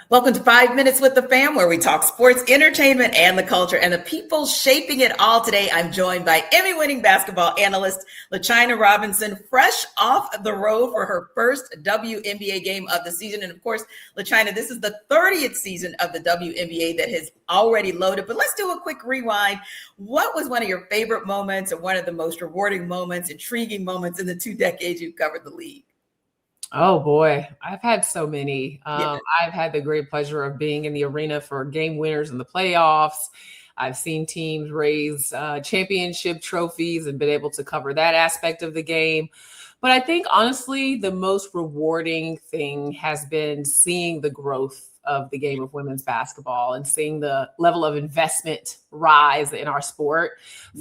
Welcome to 5 Minutes with the Fam, where we talk sports, entertainment, and the culture, and the people shaping it all. Today, I'm joined by Emmy-winning basketball analyst LaChina Robinson, fresh off the road for her first WNBA game of the season. And of course, LaChina, this is the 30th season of the WNBA that has already loaded. But let's do a quick rewind. What was one of your favorite moments and one of the most rewarding moments, intriguing moments in the 2 decades you've covered the league? Oh boy, I've had so many. I've had the great pleasure of being in the arena for game winners in the playoffs. I've seen teams raise championship trophies and been able to cover that aspect of the game. But I think honestly, the most rewarding thing has been seeing the growth of the game of women's basketball and seeing the level of investment rise in our sport.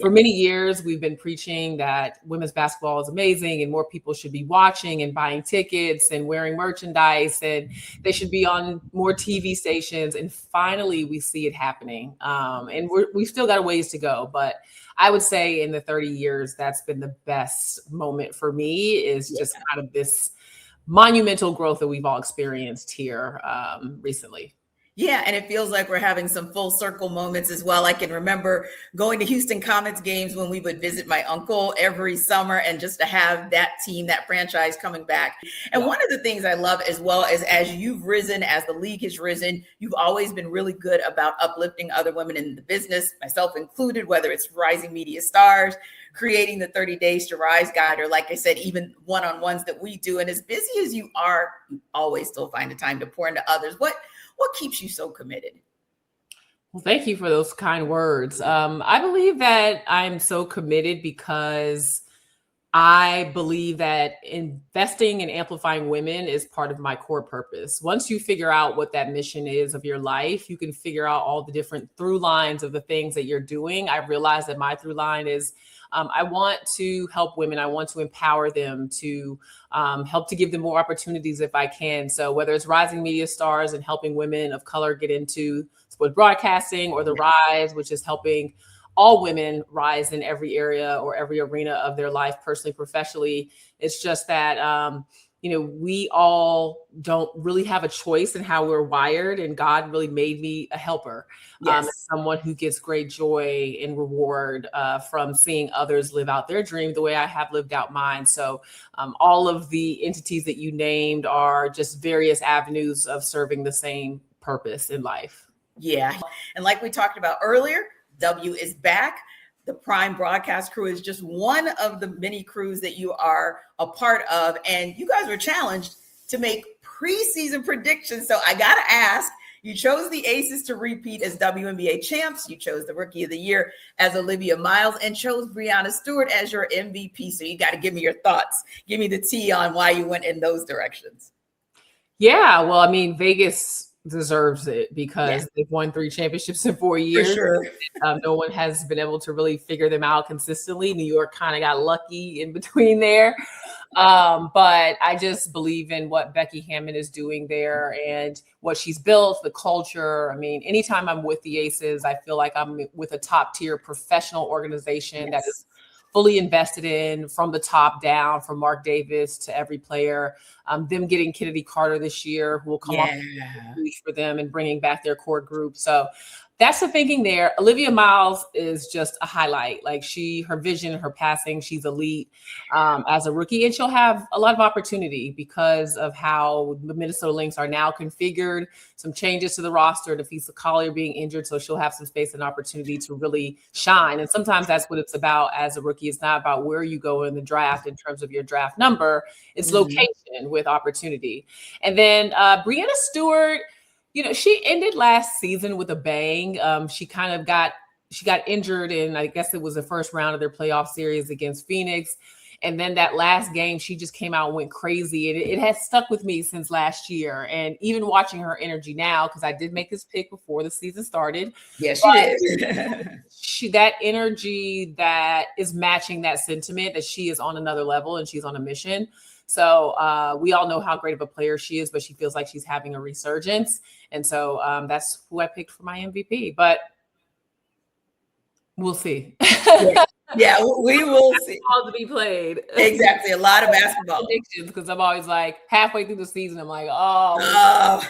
For many years, we've been preaching that women's basketball is amazing and more people should be watching and buying tickets and wearing merchandise, and they should be on more TV stations. And finally, we see it happening. And we've still got a ways to go, but I would say in the 30 years, that's been the best moment for me, is just kind of this monumental growth that we've all experienced here recently. Yeah, and it feels like we're having some full circle moments as well. I can remember going to Houston Comets games when we would visit my uncle every summer, and just to have that team, that franchise coming back. And one of the things I love as well is, as you've risen, as the league has risen, you've always been really good about uplifting other women in the business, myself included, whether it's rising media stars, creating the 30 Days to Rise guide, or like I said, even one-on-ones that we do. And as busy as you are, you always still find the time to pour into others. What keeps you so committed? Well, thank you for those kind words. I believe that I'm so committed because I believe that investing and amplifying women is part of my core purpose. Once you figure out what that mission is of your life, you can figure out all the different through lines of the things that you're doing. I've realized that my through line is I want to help women. I want to empower them, to help to give them more opportunities if I can. So whether it's rising media stars and helping women of color get into sports broadcasting, or the Rise, which is helping all women rise in every area or every arena of their life, personally, professionally. It's just that, we all don't really have a choice in how we're wired, and God really made me a helper, someone who gets great joy and reward from seeing others live out their dream the way I have lived out mine. So all of the entities that you named are just various avenues of serving the same purpose in life. Yeah. And like we talked about earlier, W is back. The Prime broadcast crew is just one of the many crews that you are a part of. And you guys were challenged to make preseason predictions. So I got to ask, you chose the Aces to repeat as WNBA champs. You chose the Rookie of the Year as Olivia Miles, and chose Breanna Stewart as your MVP. So you got to give me your thoughts. Give me the tea on why you went in those directions. Yeah, well, I mean, Vegas deserves it because they've won 3 championships in 4 years. For sure. No one has been able to really figure them out consistently. New York kind of got lucky in between there. But I just believe in what Becky Hammon is doing there and what she's built, the culture. I mean, anytime I'm with the Aces, I feel like I'm with a top tier professional organization that is fully invested in from the top down, from Mark Davis to every player. Them getting Kennedy Carter this year, who will come off huge for them, and bringing back their core group. So that's the thinking there. Olivia Miles is just a highlight. Like, her vision, her passing, she's elite as a rookie, and she'll have a lot of opportunity because of how the Minnesota Lynx are now configured. Some changes to the roster, Nafisa Collier being injured, so she'll have some space and opportunity to really shine. And sometimes that's what it's about as a rookie. It's not about where you go in the draft in terms of your draft number. It's location with opportunity. And then Breanna Stewart, she ended last season with a bang. She got injured in, I guess it was the first round of their playoff series against Phoenix. And then that last game, she just came out and went crazy. And it has stuck with me since last year. And even watching her energy now, because I did make this pick before the season started. Yes, she did. That energy that is matching that sentiment that she is on another level and she's on a mission. So we all know how great of a player she is, but she feels like she's having a resurgence. And so that's who I picked for my MVP. But we'll see. Yeah, we will see. All to be played. Exactly. A lot of basketball. Because I'm always like halfway through the season, I'm like, oh.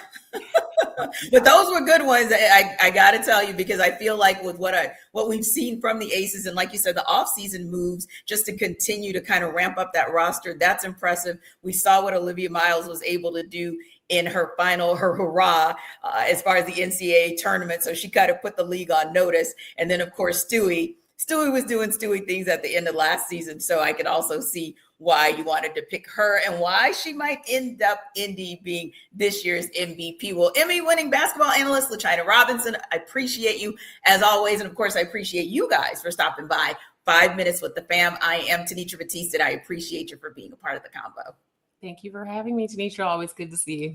But those were good ones. I got to tell you, because I feel like with what we've seen from the Aces, and like you said, the offseason moves just to continue to kind of ramp up that roster, that's impressive. We saw what Olivia Miles was able to do in her hurrah, as far as the NCAA tournament. So she kind of put the league on notice. And then, of course, Stewie was doing Stewie things at the end of last season. So I could also see why you wanted to pick her and why she might end up indeed being this year's MVP. Well, Emmy-winning basketball analyst LaChina Robinson, I appreciate you as always. And of course, I appreciate you guys for stopping by 5 minutes with the fam. I am Tenitra Batista, and I appreciate you for being a part of the combo. Thank you for having me, Tenitra. Always good to see you.